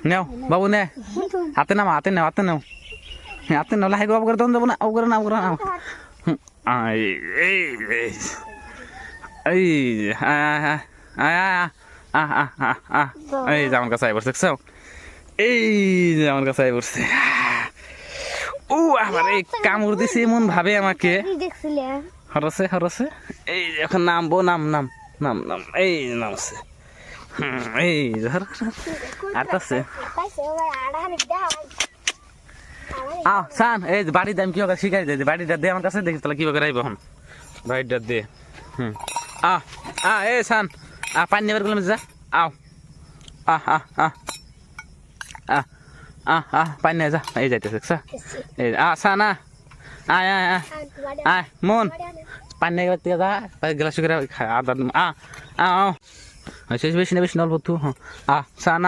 নেও বাবু নে হাতে নাও হাতে নাও হাতে নাও হাতে নাও লাহে বাবু করে তখন যাবো না ও করে নাও করে নাও এই এই এই এই যে আমার কাছে আই পড়ছে দেখছো এই যে আমার কাছে আই পড়ছে ও আমার এই কামড় দিছে এমন ভাবে আমাকে হরসে হরসে এই এখন নামবো নাম নাম নাম নাম এই নামছে এই আর আছে সান এই বাড়িতে আমি কিভাবে শিখাই দিই বাড়িটা দে আমার কাছে দেখি তাহলে কিভাবে রাইব এখন বাড়িটা দে এ সান পানি নেবার গেলাম যা আও পানি নিয়ে যা এই যাইতেছে এই সান আয় আয় আয় আয় মন পানি নেবার থেকে যা গ্লাস করে আদা বেশি না বেশি অল্প তু সান